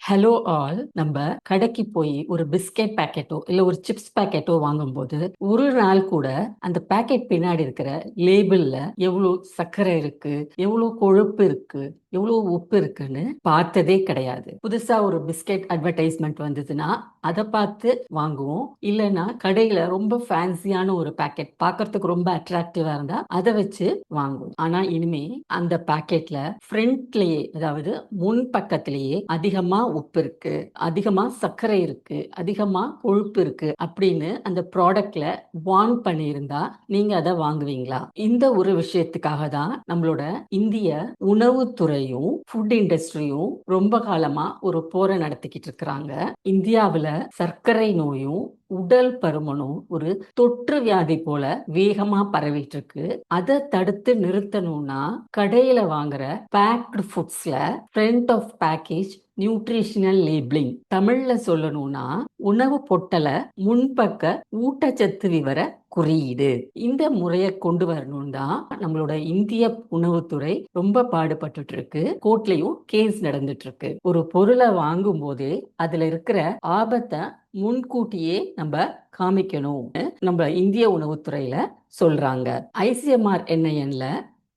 Hello all. நம்ம கடைக்கு போய் ஒரு பிஸ்கெட் பாக்கெட்டோ இல்ல ஒரு சிப்ஸ் பாக்கெட்டோ வாங்கும்போது ஒரு நாள் கூட அந்த பாக்கெட் பின்னாடி இருக்கிற லேபிள்ல எவ்வளவு சர்க்கரை இருக்கு, எவ்வளவு கொழுப்பு இருக்கு, எவ்வளவு உப்பு இருக்குன்னு பார்த்ததே கிடையாது. புதுசா ஒரு பிஸ்கெட் அட்வர்டைஸ்மெண்ட் வந்ததுன்னா அதை பார்த்து வாங்குவோம். இல்லைன்னா கடையில ரொம்ப ஃபேன்சியான ஒரு பாக்கெட் பார்க்கறதுக்கு ரொம்ப அட்ராக்டிவா இருந்தா அதை வச்சு வாங்குவோம். ஆனா இனிமே அந்த பாக்கெட்ல ஃப்ரண்ட்லயே, அதாவது முன் பக்கத்திலேயே அதிகமா உப்பு இருக்கு, அதிகமா சர்க்கரை இருக்கு, அதிகமா கொழுப்பு இருக்கு அப்படின்னு அந்த ப்ராடக்ட்ல வார்ன் பண்ணியிருந்தா நீங்க அதை வாங்குவீங்களா? இந்த ஒரு விஷயத்துக்காக தான் நம்மளோட இந்திய உணவுத்துறையும் ஃபுட் இண்டஸ்ட்ரியும் ரொம்ப காலமா ஒரு போரை நடத்திக்கிட்டு இருக்கிறாங்க. இந்தியாவுல சர்க்கரை நோயும் உடல் பருமனும் ஒரு தொற்று வியாதி போல வேகமா பரவிட்டு இருக்கு. அதை தடுத்து நிறுத்தணும்னா கடையில வாங்குற பேக்டு ஃபுட்ஸ்ல front of package nutritional labelling, தமிழ்ல சொல்லணும்னா உணவு பொட்டல முன்பக்க ஊட்டச்சத்து விவர குறியீடு, இந்த முறையை கொண்டு வரணும் தான் நம்மளோட இந்திய உணவுத்துறை ரொம்ப பாடுபட்டு இருக்கு. கோர்ட்லயும் கேஸ் நடந்துட்டு இருக்கு. ஒரு பொருளை வாங்கும் போதே அதுல இருக்கிற ஆபத்தை முன்கூட்டியே நம்ம காமிக்கணும் நம்ம இந்திய உணவுத்துறையில சொல்றாங்க. ஐசிஎம்ஆர் என்ஐஎன்ல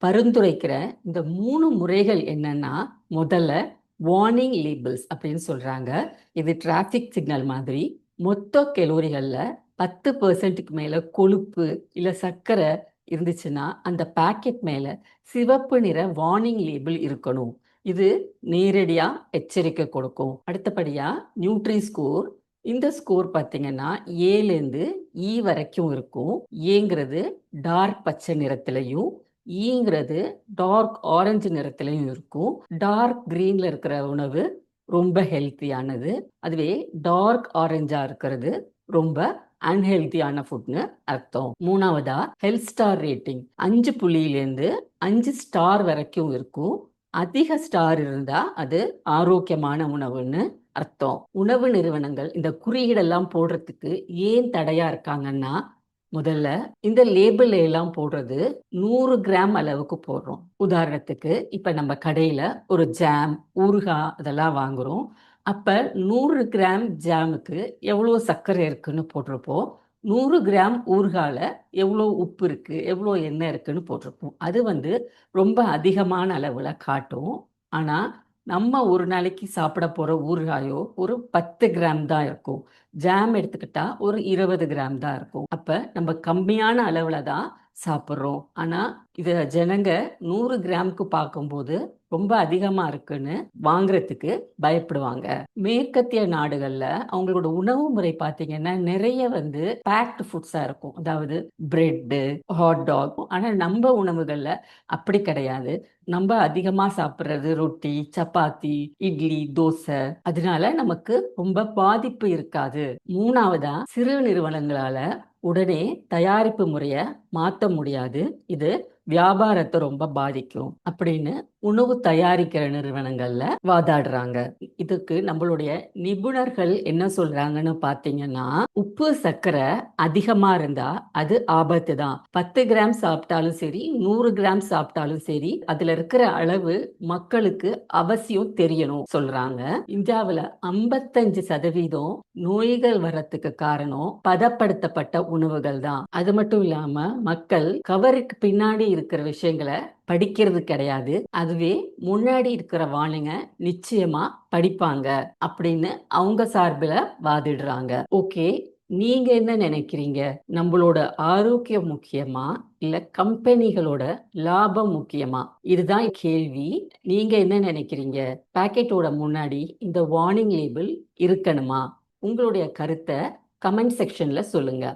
பரிந்துரைக்கிற இந்த 3 முறைகள் என்னன்னா, முதல்ல வார்னிங் லேபிள்ஸ் அப்படின்னு சொல்றாங்க. இது டிராஃபிக் சிக்னல் மாதிரி. மொத்த கெலோரிகள்ல 10% மேல கொழுப்பு இல்ல சர்க்கரை இருந்துச்சுன்னா அந்த பாக்கெட் மேல சிவப்பு நிற வார்னிங் லேபிள் இருக்கணும். இது நேரடியா எச்சரிக்கை கொடுக்கும். அடுத்தபடியா நியூட்ரி ஸ்கோர். இந்த ஸ்கோர் பார்த்தீங்கன்னா ஏலேருந்து இ வரைக்கும் இருக்கும். ஏங்கிறது டார்க் பச்சை நிறத்திலையும், ஈங்கிறது டார்க் ஆரஞ்சு நிறத்திலையும் இருக்கும். டார்க் கிரீன்ல இருக்கிற உணவு ரொம்ப ஹெல்த்தியானது, அதுவே டார்க் ஆரஞ்சா இருக்கிறது ரொம்ப அன்ஹெல்த்தியான ஃபுட்னு அர்த்தம். மூணாவதா ஹெல்த் ஸ்டார் ரேட்டிங் 5 புள்ளியிலேருந்து 5 ஸ்டார் வரைக்கும் இருக்கும். அதிக ஸ்டார் இருந்தா அது ஆரோக்கியமான உணவுன்னு அர்த்தம். உணவு நிறுவனங்கள் இந்த குறியீடெல்லாம் போடுறதுக்கு ஏன் தடையா இருக்காங்கன்னா, முதல்ல இந்த லேபிள் எல்லாம் போடுறது 100 கிராம் அளவுக்கு போடுறோம். உதாரணத்துக்கு இப்ப நம்ம கடையில ஒரு ஜாம், ஊறுகாய் அதெல்லாம் வாங்குறோம். அப்ப 100 கிராம் ஜாமுக்கு எவ்வளவு சர்க்கரை இருக்குன்னு போட்டிருப்போம். 100 கிராம் ஊறுகால எவ்வளோ உப்பு இருக்கு, எவ்வளோ எண்ணெய் இருக்குன்னு போட்டிருப்போம். அது ரொம்ப அதிகமான அளவுல காட்டும். ஆனா நம்ம ஒரு நாளைக்கு சாப்பிட போற ஊறுகாயோ ஒரு 10 கிராம் தான் இருக்கும். ஜாம் எடுத்துக்கிட்டா ஒரு 20 கிராம் தான் இருக்கும். அப்ப நம்ம கம்மியான அளவுல தான் சாப்பிட்றோம். ஆனா இத ஜனங்க 100 கிராமுக்கு பார்க்கும்போது ரொம்ப அதிகமா இருக்குன்னு வாங்குறதுக்கு பயப்படுவாங்க. மேற்கத்திய நாடுகள்ல அவங்களோட உணவு முறை பார்த்தீங்கன்னா நிறைய பேக்டு ஃபுட்ஸா இருக்கும். அதாவது பிரெட்டு, ஹாட் டாக். ஆனா நம்ம உணவுகள்ல அப்படி கிடையாது. நம்ம அதிகமா சாப்பிடுறது ரொட்டி, சப்பாத்தி, இட்லி, தோசை. அதனால நமக்கு ரொம்ப பாதிப்பு இருக்காது. மூணாவதா சிறு நிறுவனங்களால உடனே தயாரிப்பு முறைய மாத்த முடியாது. இது வியாபாரத்தை ரொம்ப பாதிக்கும் அப்படின்னு உணவு தயாரிக்கிற நிறுவனங்கள்ல வாதாடுறாங்க. இதுக்கு நம்மளுடைய நிபுணர்கள் என்ன சொல்றாங்கன்னு பாத்தீங்கன்னா, உப்பு சர்க்கரை அதிகமா இருந்தா அது ஆபத்து தான். 10 கிராம் சாப்பிட்டாலும் சரி, 100 கிராம் சாப்பிட்டாலும் சரி, அதுல இருக்கிற அளவு மக்களுக்கு அவசியம் தெரியணும் சொல்றாங்க. இந்தியாவுல 55% நோய்கள் வர்றதுக்கு காரணம் பதப்படுத்தப்பட்ட உணவுகள் தான். அது மட்டும் இல்லாம மக்கள் கவருக்கு பின்னாடி இருக்கிற விஷயங்களை படிக்கிறது கிடையாது. அதுவே முன்னாடி இருக்கிற வாளுங்க நிச்சயமா படிப்பாங்க அப்படின்னு அவங்க சார்பில் வாதிடுறாங்க. ஓகே, நீங்க என்ன நினைக்கிறீங்க? நம்மளோட ஆரோக்கியம் முக்கியமா இல்ல கம்பெனிகளோட லாபம் முக்கியமா? இதுதான் கேள்வி. நீங்க என்ன நினைக்கிறீங்க? பாக்கெட்டோட முன்னாடி இந்த வார்னிங் லேபிள் இருக்கணுமா? உங்களுடைய கருத்தை கமெண்ட் செக்ஷன்ல சொல்லுங்க.